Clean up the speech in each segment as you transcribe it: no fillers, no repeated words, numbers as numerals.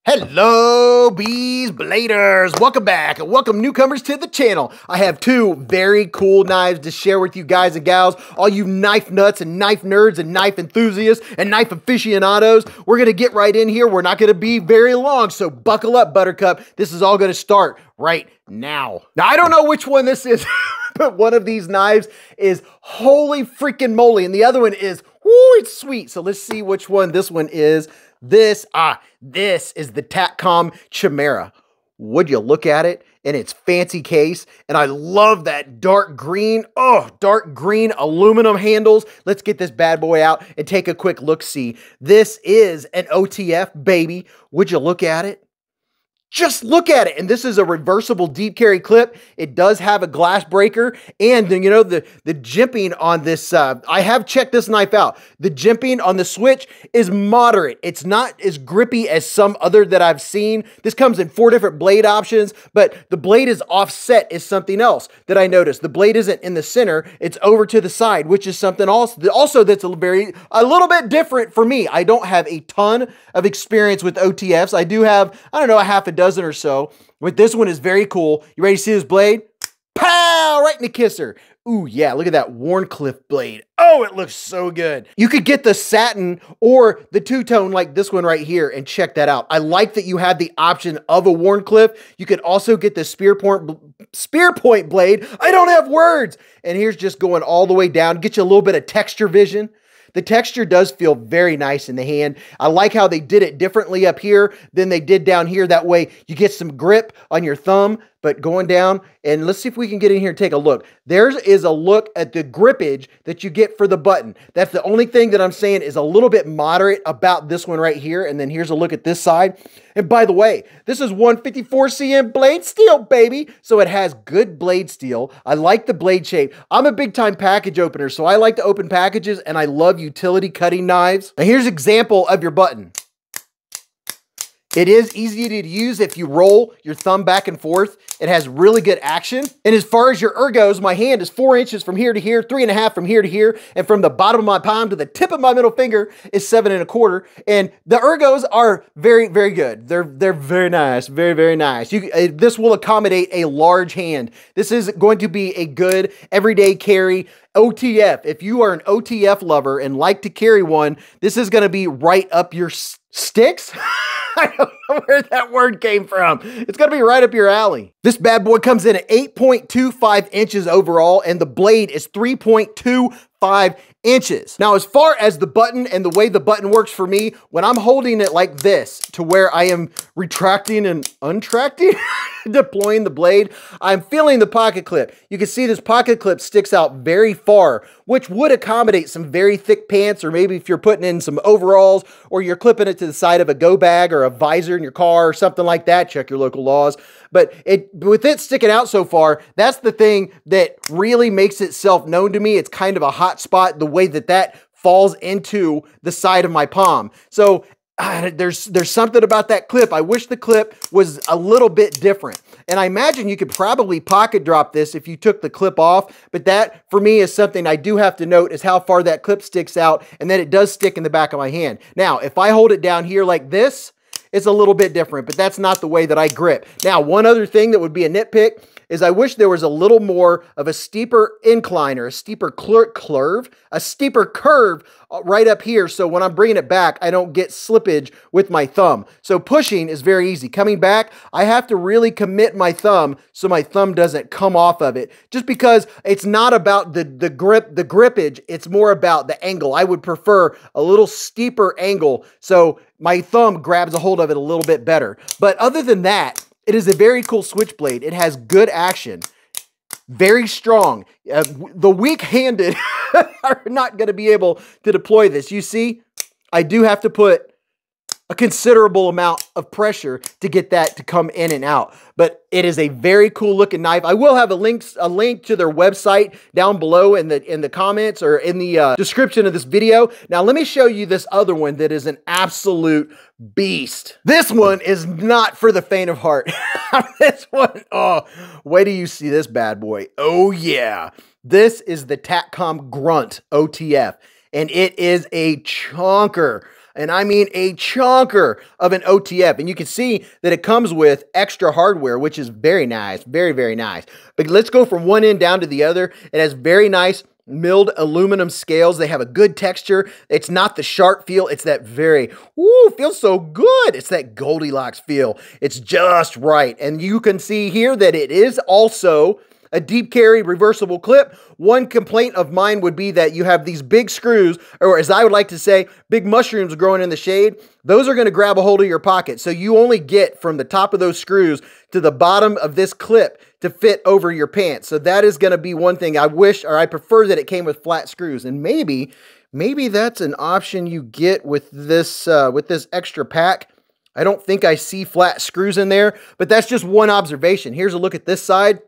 Hello, Beez Bladers. Welcome back and welcome newcomers to the channel. I have two very cool knives to share with you guys and gals, all you knife nuts and knife nerds and knife enthusiasts and knife aficionados. We're going to get right in here. We're not going to be very long, so buckle up, Buttercup. This is all going to start right now. Now, I don't know which one this is, but one of these knives is holy freaking moly, and the other one is, whoo, it's sweet. So let's see which one this one is. This is the TACCOM Chimera. Would you look at it in its fancy case? And I love that dark green, dark green aluminum handles. Let's get this bad boy out and take a quick look-see. This is an OTF, baby. Would you look at it? Just look at it. And this is a reversible deep carry clip. It does have a glass breaker. And you know, the jimping on this, I have checked this knife out. The jimping on the switch is moderate. It's not as grippy as some other that I've seen. This comes in 4 different blade options, but the blade is offset is something else that I noticed. The blade isn't in the center. It's over to the side, which is something also that's a little bit different for me. I don't have a ton of experience with OTFs. I do have, I don't know, a half a dozen or so. But this one is very cool. You ready to see this blade? Pow! Right in the kisser. Ooh, yeah, look at that Warncliffe blade. Oh, it looks so good. You could get the satin or the two-tone like this one right here and check that out. I like that you have the option of a Warncliffe. You could also get the spear point blade. I don't have words. And here's just going all the way down. Get you a little bit of texture vision. The texture does feel very nice in the hand. I like how they did it differently up here than they did down here. That way you get some grip on your thumb, but going down, and let's see if we can get in here and take a look. There is a look at the grippage that you get for the button. That's the only thing that I'm saying is a little bit moderate about this one right here. And then here's a look at this side. And by the way, this is 154 cm blade steel, baby. So it has good blade steel. I like the blade shape. I'm a big time package opener, so I like to open packages and I love utility cutting knives. Now here's an example of your button. It is easy to use if you roll your thumb back and forth. It has really good action. And as far as your ergos, my hand is 4 inches from here to here, 3.5 from here to here, and from the bottom of my palm to the tip of my middle finger is 7.25. And the ergos are very, very good. They're very nice, very, very nice. This will accommodate a large hand. This is going to be a good everyday carry. OTF, if you are an OTF lover and like to carry one, this is going to be right up your sticks. I don't know where that word came from. It's going to be right up your alley. This bad boy comes in at 8.25 inches overall, and the blade is 3.25 inches. Now, as far as the button and the way the button works for me, when I'm holding it like this to where I am retracting and untracting, deploying the blade, I'm feeling the pocket clip. You can see this pocket clip sticks out very far, which would accommodate some very thick pants, or maybe if you're putting in some overalls, or you're clipping it to the side of a go bag or a visor in your car or something like that. Check your local laws. But with it sticking out so far, that's the thing that really makes itself known to me. It's kind of a hot spot, the way that falls into the side of my palm. So there's something about that clip. I wish the clip was a little bit different. And I imagine you could probably pocket drop this if you took the clip off. But that, for me, is something I do have to note, is how far that clip sticks out, and that it does stick in the back of my hand. Now, if I hold it down here like this, it's a little bit different, but that's not the way that I grip. Now, one other thing that would be a nitpick is I wish there was a little more of a steeper incline or a steeper curve right up here. So when I'm bringing it back, I don't get slippage with my thumb. So pushing is very easy. Coming back, I have to really commit my thumb so my thumb doesn't come off of it, just because it's not about the grippage. It's more about the angle. I would prefer a little steeper angle so my thumb grabs a hold of it a little bit better. But other than that, it is a very cool switchblade. It has good action, very strong. The weak-handed are not going to be able to deploy this. You see, I do have to put a considerable amount of pressure to get that to come in and out. But it is a very cool looking knife. I will have a link to their website down below in the comments or in the description of this video. Now let me show you this other one that is an absolute beast. This one is not for the faint of heart. This one, oh, wait till you see this bad boy. Oh yeah. This is the TACCOM Grunt OTF, and it is a chonker. and I mean a chunker of an OTF. And you can see that it comes with extra hardware, which is very nice, very, very nice. But let's go from one end down to the other. It has very nice milled aluminum scales. They have a good texture. It's not the sharp feel. It's that very, feels so good. It's that Goldilocks feel. It's just right. And you can see here that it is also a deep carry reversible clip. One complaint of mine would be that you have these big screws, or as I would like to say, big mushrooms growing in the shade. Those are going to grab a hold of your pocket. So you only get from the top of those screws to the bottom of this clip to fit over your pants. So that is going to be one thing I wish, or I prefer that it came with flat screws. And maybe that's an option you get with this extra pack. I don't think I see flat screws in there, but that's just one observation. Here's a look at this side.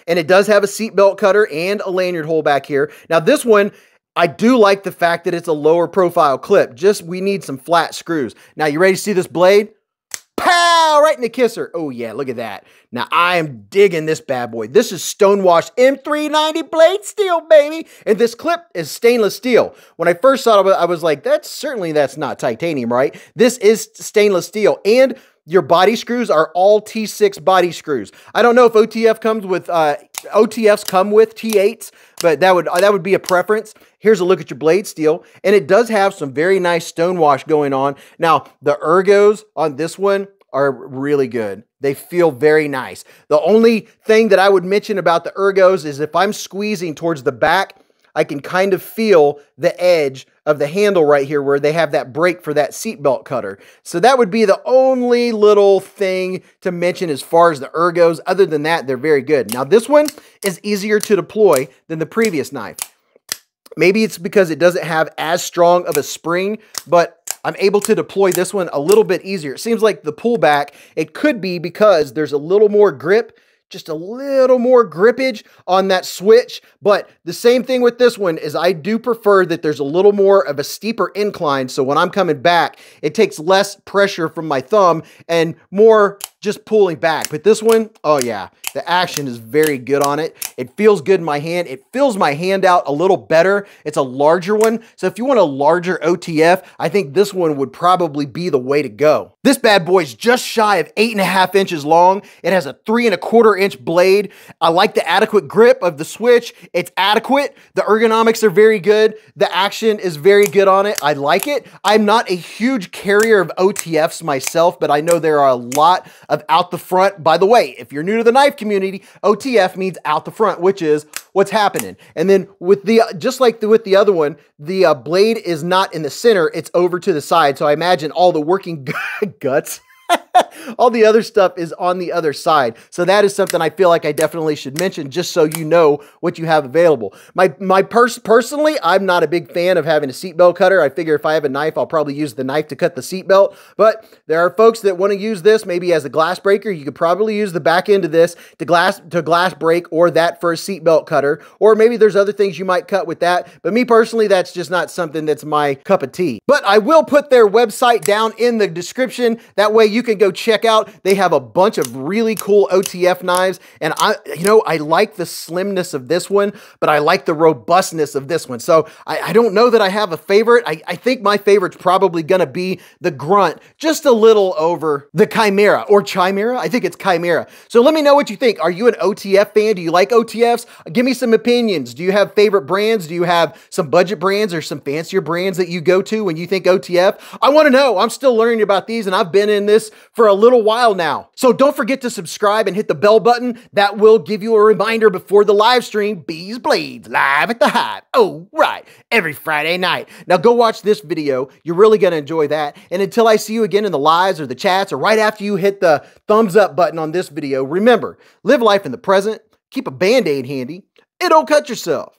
And it does have a seatbelt cutter and a lanyard hole back here. Now this one, I do like the fact that it's a lower profile clip. Just, we need some flat screws. Now you ready to see this blade? Pow! Right in the kisser. Oh yeah, look at that. Now I am digging this bad boy. This is stonewashed M390 blade steel, baby. And this clip is stainless steel. When I first saw it, I was like, that's not titanium, right? This is stainless steel. And your body screws are all T6 body screws. I don't know if OTF comes with, OTFs come with T8s, but that would be a preference. Here's a look at your blade steel, and it does have some very nice stonewash going on. Now, the ergos on this one are really good. They feel very nice. The only thing that I would mention about the ergos is if I'm squeezing towards the back, I can kind of feel the edge of the handle right here where they have that break for that seatbelt cutter. So that would be the only little thing to mention as far as the ergos. Other than that, they're very good. Now this one is easier to deploy than the previous knife. Maybe it's because it doesn't have as strong of a spring, but I'm able to deploy this one a little bit easier. It seems like the pullback, it could be because there's a little more grip, just a little more grippage on that switch. But the same thing with this one is I do prefer that there's a little more of a steeper incline. So when I'm coming back, it takes less pressure from my thumb and more just pulling back. But this one, oh yeah, the action is very good on it. It feels good in my hand. It fills my hand out a little better. It's a larger one. So if you want a larger OTF, I think this one would probably be the way to go. This bad boy is just shy of 8.5 inches long. It has a 3¼ inch blade. I like the adequate grip of the switch. It's adequate. The ergonomics are very good. The action is very good on it. I like it. I'm not a huge carrier of OTFs myself, but I know there are a lot of out the front. By the way, if you're new to the knife community, OTF means out the front, which is what's happening. And then with the, just like with the other one, the blade is not in the center, it's over to the side. So I imagine all the working guts, all the other stuff is on the other side. So that is something I feel like I definitely should mention just so you know what you have available. Personally, I'm not a big fan of having a seatbelt cutter. I figure if I have a knife, I'll probably use the knife to cut the seatbelt. But there are folks that want to use this maybe as a glass breaker. You could probably use the back end of this to glass break, or that for a seatbelt cutter. Or maybe there's other things you might cut with that. But me personally, that's just not something that's my cup of tea. But I will put their website down in the description. That way you can go check out. They have a bunch of really cool OTF knives, and I like the slimness of this one, but I like the robustness of this one. So I don't know that I have a favorite. I think my favorite's probably gonna be the Grunt, just a little over the Chimera, or Chimera. I think it's Chimera. So let me know what you think. Are you an OTF fan? Do you like OTFs? Give me some opinions. Do you have favorite brands? Do you have some budget brands or some fancier brands that you go to when you think OTF? I want to know. I'm still learning about these, and I've been in this for a little while now. So don't forget to subscribe and hit the bell button. That will give you a reminder before the live stream, Beez Blades, live at the Hive. Oh, right, every Friday night. Now go watch this video. You're really going to enjoy that. And until I see you again in the lives or the chats, or right after you hit the thumbs up button on this video, remember, live life in the present, keep a Band-Aid handy, and don't cut yourself.